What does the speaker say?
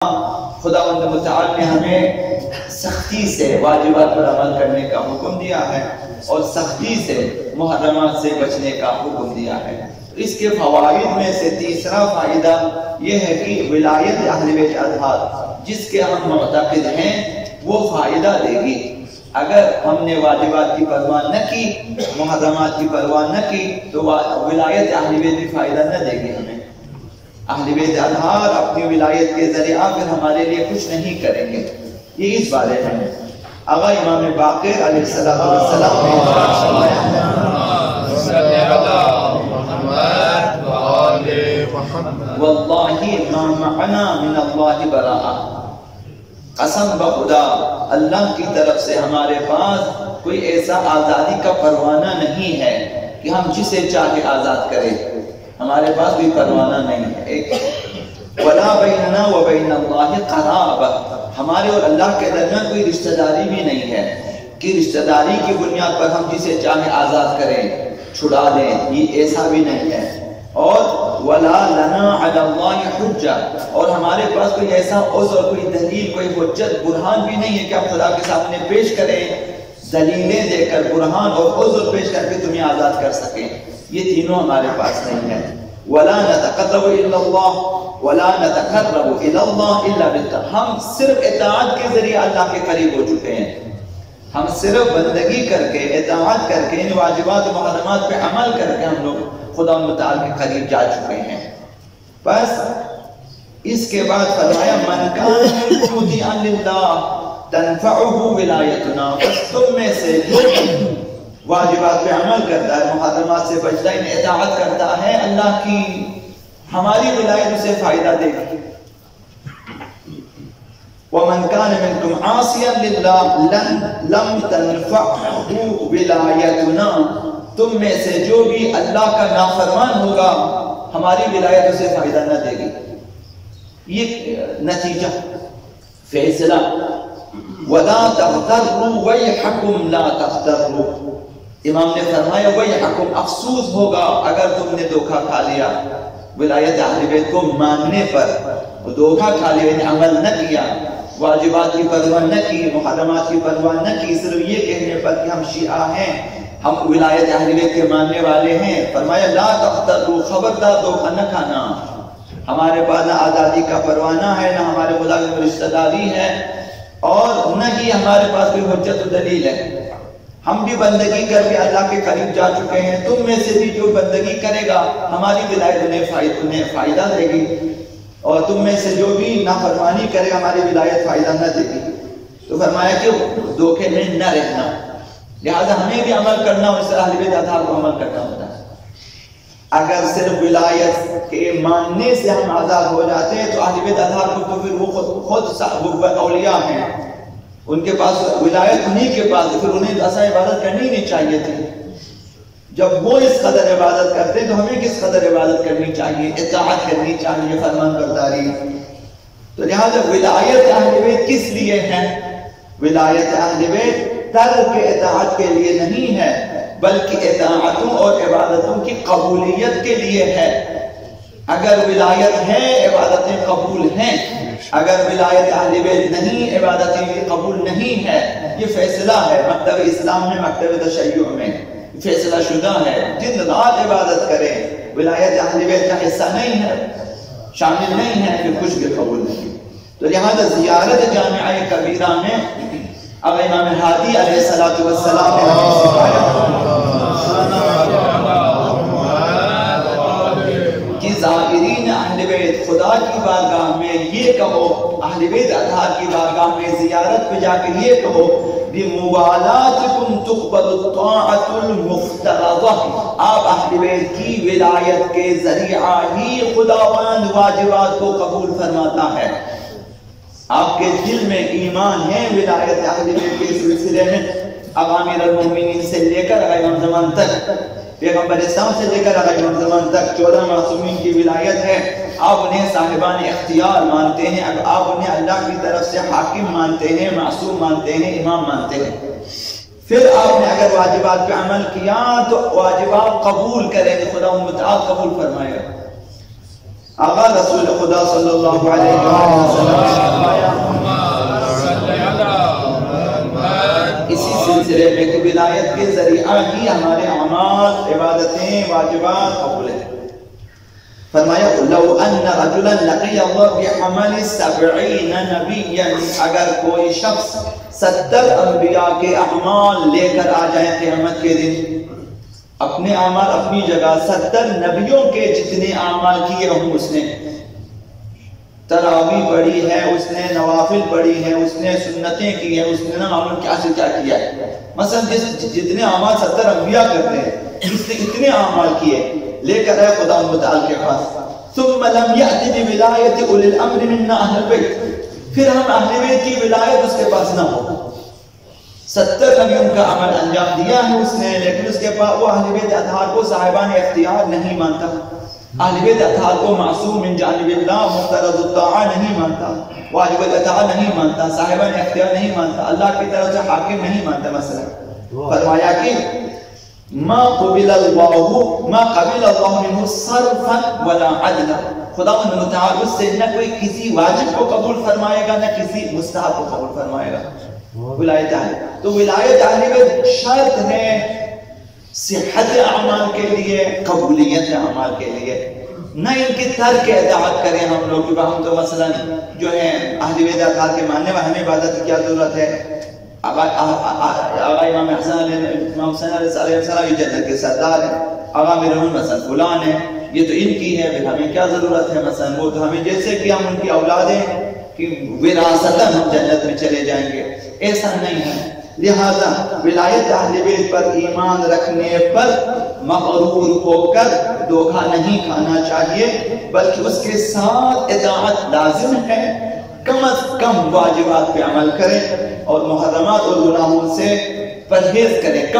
خداوند متعال نے ہمیں سختی سے واجبات پر عمل کرنے کا حکم دیا ہے اور سختی سے محرمات سے بچنے کا حکم دیا ہے۔ اس کے فوائد میں سے تیسرا فائدہ یہ ہے کہ ولایت اہل بیت اطہار جس کے ہم معتقد ہیں وہ فائدہ دے گی۔ اگر ہم نے واجبات کی پرواہ نہ کی، محرمات کی پرواہ نہ کی تو ولایت اہل بیت بھی فائدہ نہ دے گی ہمیں۔ اہل بیت اطہار اپنی ولایت کے ذریعہ پھر ہمارے لیے کچھ نہیں کریں گے۔ یہ اس بارے میں آغا امام باقر علیہ السلام نے واللہ ما معنا من اللہ براء، قسم بخدا اللہ کی طرف سے ہمارے پاس کوئی ایسا آزادی کا پروانہ نہیں ہے کہ ہم جسے چاہے آزاد کریں، ہمارے پاس کوئی پروانہ نہیں ہے۔ وَلَا بَيْنَنَا وَبَيْنَ اللَّهِ قَرَابَةٌ، ہمارے اور اللہ کے درمیان کوئی رشتہ داری بھی نہیں ہے کہ رشتہ داری کی بنیاد پر ہم جسے چاہے آزاد کریں، چھڑا دیں، یہ ایسا بھی نہیں ہے۔ اور وَلَا لَنَا عَلَى اللَّهِ حُجَّةٌ، اور ہمارے پاس کوئی ایسا عذر، کوئی دلیل، کوئی حجت، برہان بھی نہیں ہے کہ ہم خدا کے سامنے پیش کریں، دلیلیں دے کر، برہان اور عذر پیش کر کے تمہیں آزاد کر سکیں۔ یہ تینوں ہمارے پاس نہیں ہے۔ وَلَا نَتَقَرَّبُ إِلَّا اللَّهِ وَلَا نَتَقَرَّبُ إِلَى اللَّهِ إِلَّا بِالطَّاعَةِ، ہم صرف اطاعت کے ذریعے اللہ کے قریب ہو چکے ہیں۔ ہم صرف بندگی کر کے، اطاعت کر کے، ان واجبات و محرمات پہ عمل کر کے ہم لوگ خدا متعال کے قریب جا چکے ہیں۔ بس اس کے بعد فرمایا مَنْ كَانَ مُطِيعًا لِلَّهِ تَنْفَعُهُ وِلَایَتُنَا، بس تم میں سے جو واجبات پہ عمل کرتا ہے، محرمات سے بچتا ہے، اطاعت کرتا ہے، اللہ کی ہماری ولایت اسے فائدہ دے گی۔ وَمَنْ كَانَ مِنْكُمْ عَاصِيًا لِلَّهِ لَمْ تَنْفَعْهُ وِلَایَتُنَا، تم میں سے جو بھی اللہ کا نافرمان ہوگا ہماری ولایت اسے فائدہ نہ دے گی۔ یہ نتیجہ، فیصلہ، وَلَا تَغْتَرُّوا وَيْحَكُمْ لَا تَغْتَرُّوا، امام نے فرمایا وَيْحَكُمْ، افسوس ہوگا اگر تم نے دھوکہ کھا لیا ولایت اہل بیت کو ماننے پر، دھوکہ کھا لیا، یعنی عمل نہ کیا، واجبات کی پرواہ نہ کی، محرمات کی پرواہ نہ کی، صرف یہ کہنے پر کہ ہم شیعہ ہیں، ہم ولایت اہل بیت کے ماننے والے ہیں۔ فرمایا لا تغتروا، خبردار دھوکہ نہ کھانا، ہمارے پاس نہ آزادی کا پروانہ ہے، نہ ہمارے خدا کی رشتہ داری ہے، اور نہ ہی ہمارے پاس کوئی حجت و دلیل ہے۔ ہم بھی بندگی کر کے اللہ کے قریب جا چکے ہیں، تم میں سے بھی جو بندگی کرے گا ہماری ولایت انہیں فائدہ دے گی، اور تم میں سے جو بھی نافرمانی کرے گا ہماری ولایت فائدہ نہ دے گی۔ تو فرمایا کہ دھوکے میں نہ رہنا، لہذا ہمیں بھی عمل کرنا اور اس اہل بیت اطہار کو عمل کرنا ہوتا ہے۔ اگر صرف ولایت کے ماننے سے ہم آزاد ہو جاتے ہیں تو اہل بیت اطہار کو تو پھر وہ خود اولیاء ہیں، ان کے پاس ولایت انہیں کے پاس، پھر انہیں ایسا عبادت کرنی نہیں چاہیے تھی۔ جب وہ اس قدر عبادت کرتے تو ہمیں کس قدر عبادت کرنی چاہیے، اطاعت کرنی چاہیے، فرمان برداری۔ تو لہذا ولایت اہل بیت کس لیے ہے؟ ولایت اہل بیت ترک اطاعت کے لیے نہیں ہے، بلکہ اطاعتوں اور عبادتوں کی قبولیت کے لیے ہے۔ اگر ولایت ہے عبادتیں قبول ہیں، اگر ولایت اہل بیت نہیں عبادتیں بھی قبول نہیں ہے۔ یہ فیصلہ ہے مکتب اسلام میں، مکتب تشیع میں فیصلہ شدہ ہے، دن رات عبادت کریں، ولایت اہل بیت کا حصہ نہیں ہے، شامل نہیں ہے، پھر کچھ بھی قبول نہیں۔ تو لہذا زیارت جامعہ کبیرہ میں اب امام ہادی علیہ السلام نے ہمیں سکھایا کہ زائرین اہل بیت خدا کی بارگاہ میں یہ کہو، اہل بیت اطہار کی بارگاہ میں زیارت پہ جا کے یہ کہو بِمُوَالَاتِكُمْ تُقْبَلُ الطَّاعَةُ الْمُفْتَرَضَةُ، آپ اہل بیت کی ولایت کے ذریعہ ہی خداوند واجبات کو قبول فرماتا ہے۔ آپ کے دل میں ایمان ہے ولایت اہل بیت کے سلسلے میں، امیر المومنین سے لے کر امام زمان تک، پیغمبر اسلام سے لے کر امام زمان تک 14 معصومین کی ولایت ہے۔ آپ انہیں صاحبان اختیار مانتے ہیں، آپ انہیں اللہ کی طرف سے حاکم مانتے ہیں، معصوم مانتے ہیں، امام مانتے ہیں۔ پھر آپ نے اگر واجبات پہ عمل کیا تو واجبات قبول کریں، خدا متعال قبول فرمائے گا۔ آقا رسول خدا صلی اللہ علیہ وسلم نے فرمایا اسی سلسلے میں کہ ولایت کے ذریعہ ہی ہمارے اعمال، عبادتیں، واجبات قبول ہیں۔ فرمایا لو ان رجلا لقی اللہ بعمل 70 نبیا، اگر کوئی شخص 70 انبیاء کے اعمال لے کر آ جائیں قیامت کے دن، اپنے اعمال اپنی جگہ 70 نبیوں کے جتنے اعمال کیے ہوں، اس نے تراویح پڑھی ہے، اس نے نوافل پڑھی ہے، اس نے سنتیں کی ہیں، اس نے نہ معلوم کیا سے کیا کیا ہے، مثلا جتنے اعمال 70 انبیاء کرتے ہیں، اس نے اتنے اعمال کیے لے کر آئے خدا متعال کے پاس، ثم لم یأتی بولایت اولی الامر منا اہل البیت، پھر ہم اہل بیت کی ولایت اس کے پاس نہ ہو، 70 نبیوں کا عمل انجام دیا ہے اس نے، لیکن اس کے پاس وہ اہل بیت اطہار کو صاحبان اختیار نہیں مانتا، اہل بیت اطہار کو معصوم من جانب اللہ مفترض الطاعہ نہیں مانتا، واجب الاطاعہ نہیں مانتا، صاحبان اختیار نہیں مانتا، اللہ کی طرف سے حاکم نہیں مانتا۔ مثلا فرمایا کہ ما قبل اللہ منہ صرفا ولا عدلا، خدا متعال اس سے نہ کوئی کسی واجب کو قبول فرمائے گا، نہ کسی مستحب کو قبول فرمائے گا۔ ولایت اہل، تو ولایت اہل بیت شرط ہے صحت اعمال کے لیے، قبولیت اعمال کے لیے، نہ ان کی ترک اطاعت کریں ہم لوگ، کیونکہ ہم تو مثلا جو ہے اہل بیت اطہار کے ماننے والے، ہمیں عبادت کی کیا ضرورت ہے؟ آقا امام حسن علیہ السلام یہ جنت کے سردار ہیں، آقا امیر المومنین مثلا فلان ہے، یہ تو ان کی ہے، پھر ہمیں کیا ضرورت ہے؟ مثلا وہ تو ہمیں جیسے کہ ہم ان کی اولادیں کہ وراثتاً ہم جنت میں چلے جائیں گے، ایسا نہیں ہے۔ لہذا ولایت اہل بیت پر ایمان رکھنے پر مغرور ہو کر دھوکہ نہیں کھانا چاہیے، بلکہ اس کے ساتھ اطاعت لازم ہے، کم از کم واجبات پہ عمل کریں اور محرمات اور گناہوں سے پرہیز کریں۔